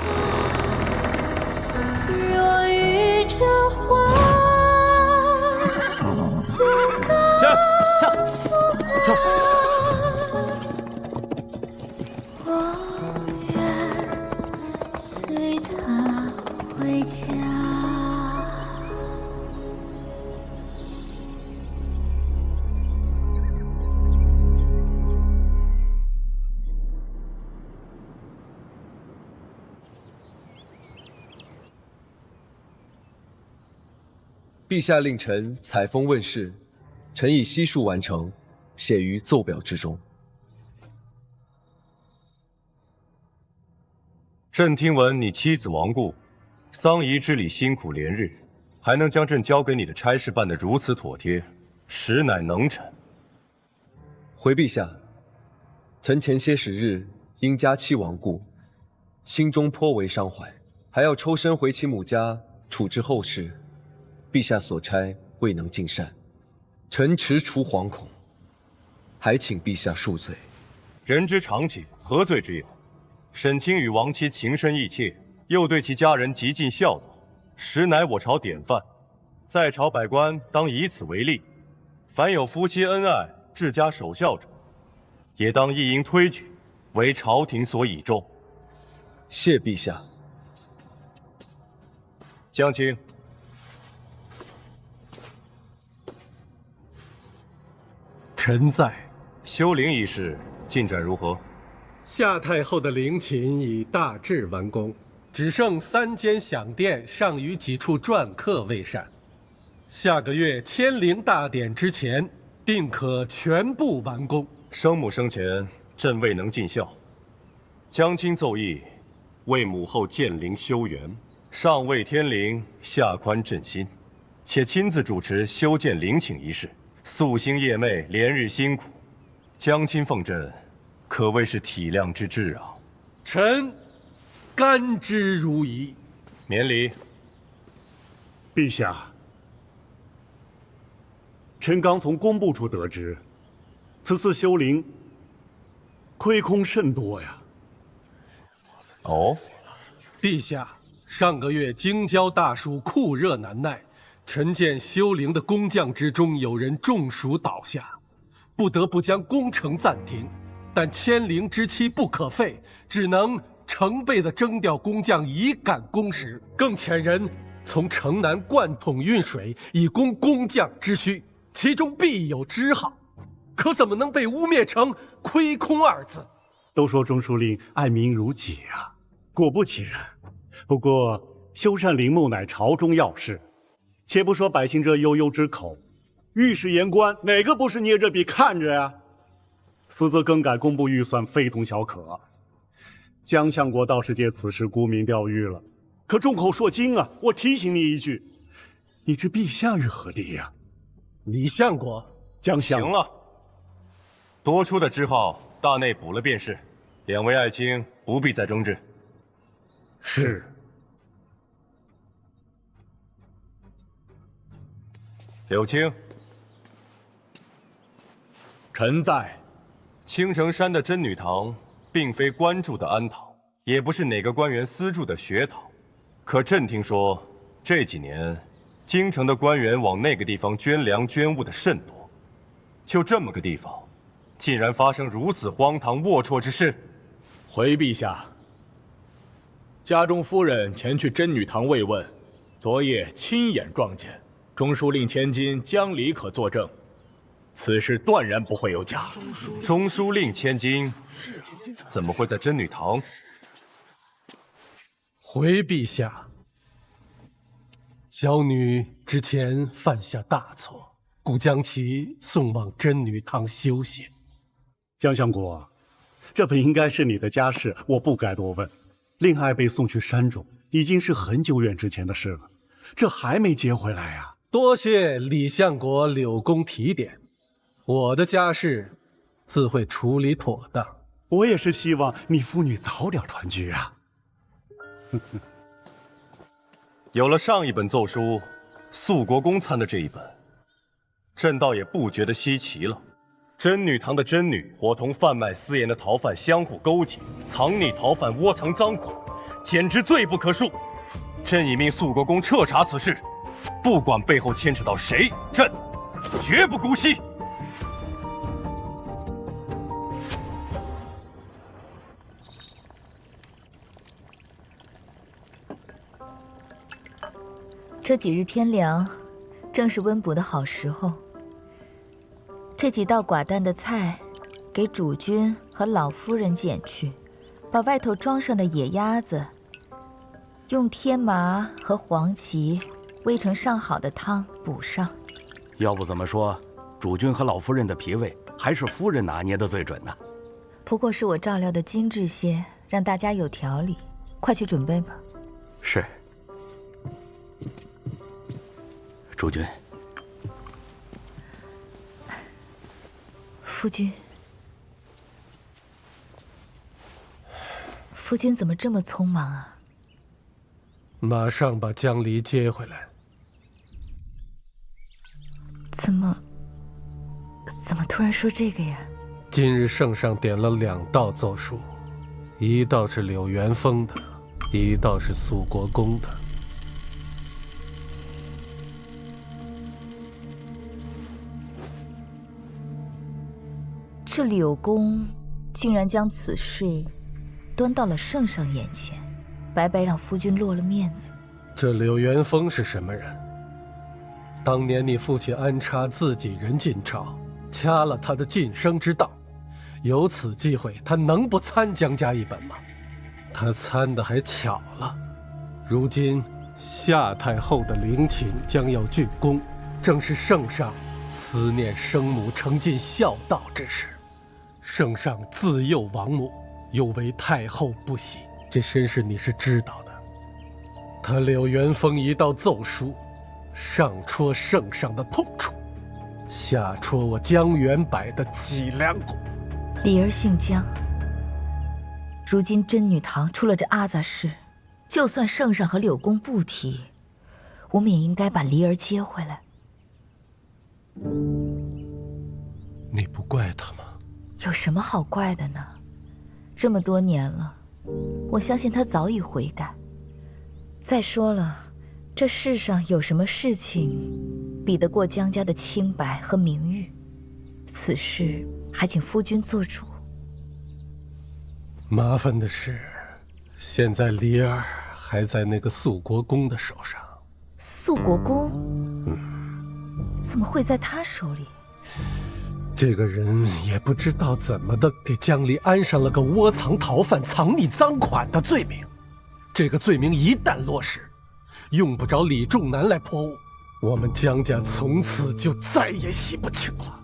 陛下令臣采风问事，臣已悉数完成，写于奏表之中。朕听闻你妻子亡故，丧仪之礼辛苦连日，还能将朕交给你的差事办得如此妥帖，实乃能臣。回陛下，臣前些时日因家妻亡故，心中颇为伤怀，还要抽身回其母家处置后事，陛下所差未能尽善，臣迟出惶恐，还请陛下恕罪。人之常情，何罪之有？沈清与亡妻情深意切，又对其家人极尽孝道，实乃我朝典范。在朝百官当以此为例，凡有夫妻恩爱、治家守孝者，也当一应推举，为朝廷所倚重。谢陛下。江青，臣在。修陵一事进展如何？夏太后的陵寝已大致完工，只剩3间享殿尚余几处篆刻未善。下个月迁陵大典之前，定可全部完工。生母生前，朕未能尽孝。江青奏议，为母后建陵修园，上为天陵，下宽朕心，且亲自主持修建陵寝一事，夙兴夜寐，连日辛苦。江青奉朕，可谓是体谅之至啊！臣甘之如饴。免礼。陛下，臣刚从工部处得知，此次修陵亏空甚多呀。哦，陛下，上个月京郊大暑，酷热难耐，臣见修陵的工匠之中有人中暑倒下，不得不将工程暂停。但迁陵之期不可废，只能成倍地征调工匠以赶工时，更遣人从城南灌桶运水，以供工匠之需，其中必有织好，可怎么能被污蔑成亏空二字？都说中书令爱民如己啊，果不其然。不过修缮陵墓乃朝中要事，且不说百姓这悠悠之口，御史言官哪个不是捏着笔看着呀？私自更改工部预算，非同小可。江相国倒是借此事沽名钓誉了，可众口铄金啊！我提醒你一句，你置陛下于何地呀？李相国，江相。行了，多出的支号大内补了便是，两位爱卿不必再争执。是。柳青，臣在。青城山的真女堂，并非官筑的庵堂，也不是哪个官员私筑的学堂。可朕听说，这几年，京城的官员往那个地方捐粮捐物的甚多。就这么个地方，竟然发生如此荒唐龌龊之事！回陛下，家中夫人前去真女堂慰问，昨夜亲眼撞见，中书令千金江离可作证。此事断然不会有假。中书令千金，怎么会在真女堂？回陛下，小女之前犯下大错，故将其送往真女堂修行。江相国，这本应该是你的家事，我不该多问。令爱被送去山中，已经是很久远之前的事了，这还没接回来呀。多谢李相国柳公提点。我的家事自会处理妥当。我也是希望你父女早点团聚啊。有了上一本奏书，肃国公参的这一本，朕倒也不觉得稀奇了。真女堂的真女伙同贩卖私盐的逃犯相互勾结，藏匿逃犯窝藏赃款，简直罪不可恕。朕已命肃国公彻查此事，不管背后牵扯到谁，朕绝不姑息。这几日天凉，正是温补的好时候。这几道寡淡的菜，给主君和老夫人捡去，把外头装上的野鸭子，用天麻和黄芪煨成上好的汤补上。要不怎么说，主君和老夫人的脾胃还是夫人拿捏的最准呢？不过是我照料的精致些，让大家有条理。快去准备吧。是。主君。夫君。夫君怎么这么匆忙啊？马上把江离接回来。怎么突然说这个呀？今日圣上点了2道奏书，一道是柳元丰的，一道是肃国公的。这柳公竟然将此事端到了圣上眼前，白白让夫君落了面子。这柳元丰是什么人？当年你父亲安插自己人进朝，掐了他的晋升之道，有此机会，他能不参江家一本吗？他参的还巧了。如今夏太后的陵寝将要竣工，正是圣上思念生母承尽孝道之时。圣上自幼亡母，又为太后不喜，这身世你是知道的。他柳元丰一道奏书，上戳圣上的痛处，下戳我江元柏的脊梁骨。李儿姓江，如今真女堂出了这阿杂事，就算圣上和柳公不提，我们也应该把梨儿接回来。你不怪他吗？有什么好怪的呢？这么多年了，我相信他早已悔改。再说了，这世上有什么事情比得过江家的清白和名誉？此事还请夫君做主。麻烦的是，现在梨儿还在那个肃国公的手上。肃国公？怎么会在他手里？这个人也不知道怎么的，给江离安上了个窝藏逃犯、藏匿赃款的罪名。这个罪名一旦落实，用不着李仲南来破误，我们江家从此就再也洗不清了。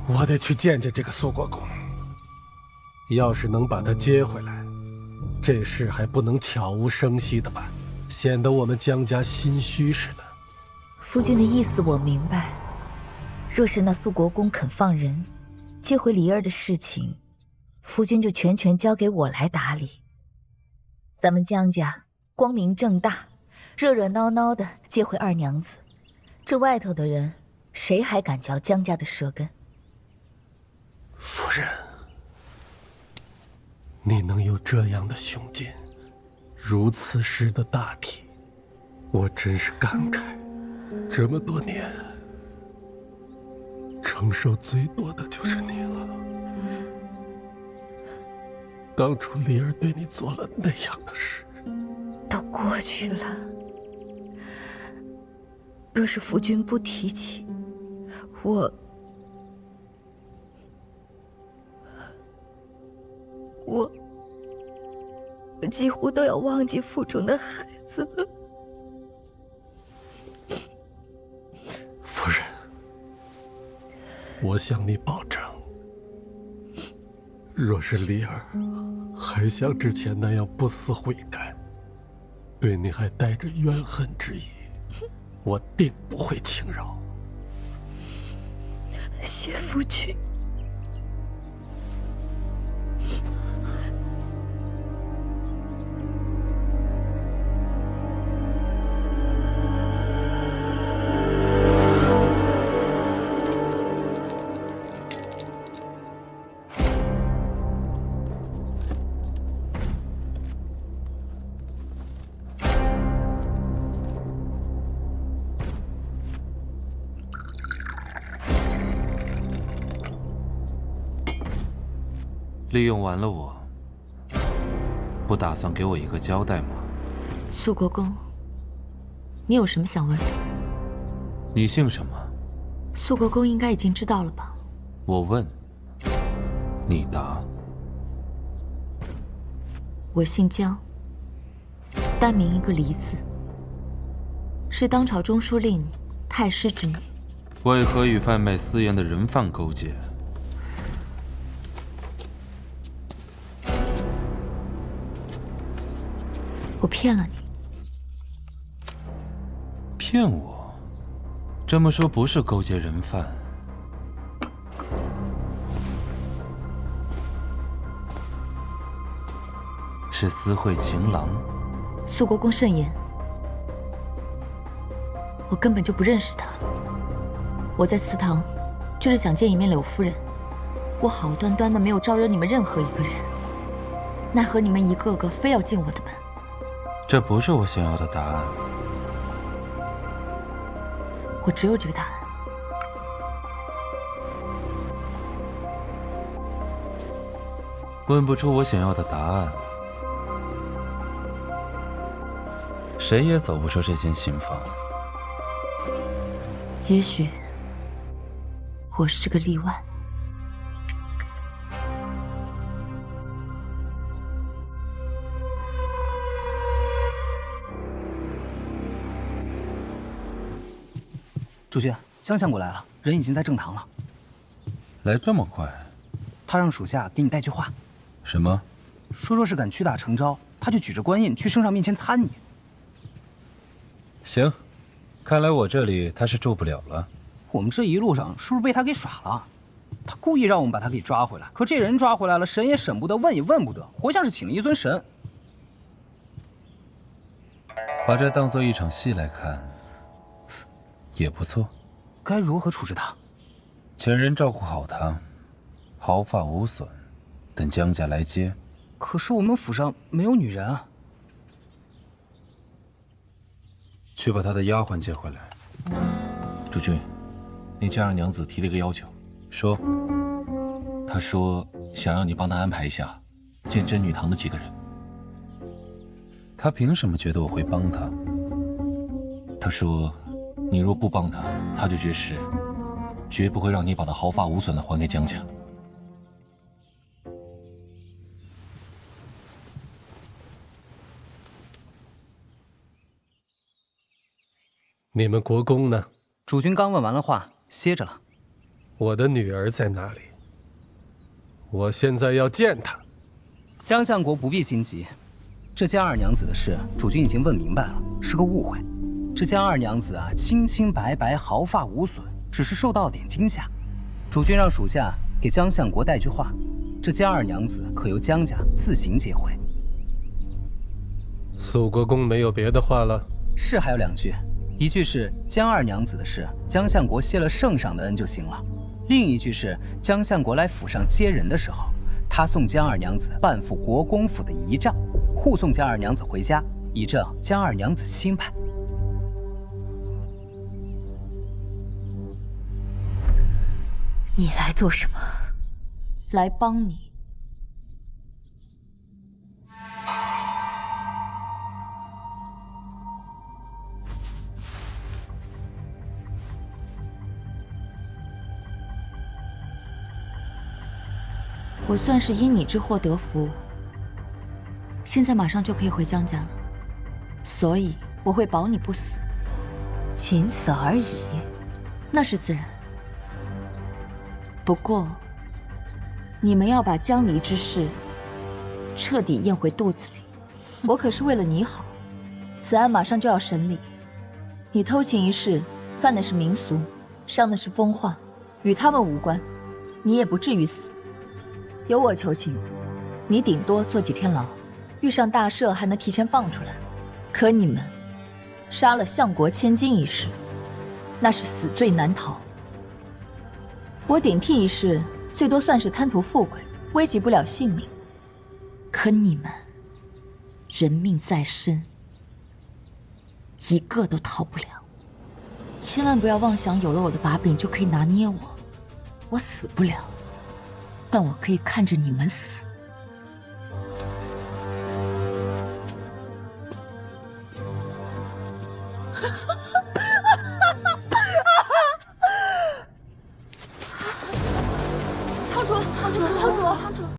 我得去见见这个肃国公，要是能把他接回来，这事还不能悄无声息的办，显得我们江家心虚似的。夫君的意思我明白。若是那肃国公肯放人，接回梨儿的事情，夫君就全权交给我来打理。咱们江家光明正大，热热闹闹的接回二娘子，这外头的人谁还敢嚼江家的舌根？夫人，你能有这样的胸襟，如此识的大体，我真是感慨。这么多年，承受最多的就是你了。当初梨儿对你做了那样的事，都过去了。若是夫君不提起，我几乎都要忘记腹中的孩子了。夫人，我向你保证，若是梨儿还像之前那样不思悔改，对你还带着怨恨之意，我定不会轻饶。谢夫君。利用完了我，不打算给我一个交代吗？肃国公，你有什么想问？你姓什么？肃国公应该已经知道了吧？我问，你答。我姓江，单名一个梨字。是当朝中书令太师之女。为何与贩卖私盐的人贩勾结？我骗了你。骗我？这么说不是勾结人贩，是私会情郎。肃国公慎言，我根本就不认识他。我在祠堂，就是想见一面柳夫人。我好端端的没有招惹你们任何一个人，奈何你们一个个非要进我的门。这不是我想要的答案。我只有这个答案。问不出我想要的答案，谁也走不出这间新房。也许我是个例外。主君，江相国来了，人已经在正堂了。来这么快？他让属下给你带句话。什么？说若是敢屈打成招，他就举着官印去圣上面前参你。行，看来我这里他是住不了了。我们这一路上是不是被他给耍了？他故意让我们把他给抓回来，可这人抓回来了，审也审不得，问也问不得，活像是请了一尊神。把这当做一场戏来看，也不错。该如何处置他？请人照顾好他，毫发无损，等江家来接。可是我们府上没有女人啊。去把他的丫鬟接回来。主君，那江二娘子提了一个要求。说。她说想让你帮她安排一下见真女堂的几个人。她凭什么觉得我会帮她？她说，你若不帮她，她就绝食，绝不会让你把她毫发无损的还给江家。你们国公呢？主君刚问完了话，歇着了。我的女儿在哪里？我现在要见她。江相国不必心急，这江二娘子的事，主君已经问明白了，是个误会。这江二娘子啊，清清白白，毫发无损，只是受到点惊吓。主君让属下给江相国带句话，这江二娘子可由江家自行接回。肃国公没有别的话了？是还有2句。一句是江二娘子的事，江相国谢了圣上的恩就行了；另一句是江相国来府上接人的时候，他送江二娘子半副国公府的仪仗，护送江二娘子回家，以正江二娘子清白。你来做什么？来帮你。我算是因你之祸得福，现在马上就可以回江家了，所以我会保你不死，仅此而已。那是自然。不过，你们要把江离之事彻底咽回肚子里。我可是为了你好，此案马上就要审理。你偷情一事，犯的是民俗，伤的是风化，与他们无关，你也不至于死。有我求情，你顶多坐几天牢，遇上大赦还能提前放出来。可你们杀了相国千金一事，那是死罪难逃。我顶替一事，最多算是贪图富贵，危及不了性命。可你们人命在身，一个都逃不了。千万不要妄想有了我的把柄就可以拿捏我。我死不了，但我可以看着你们死。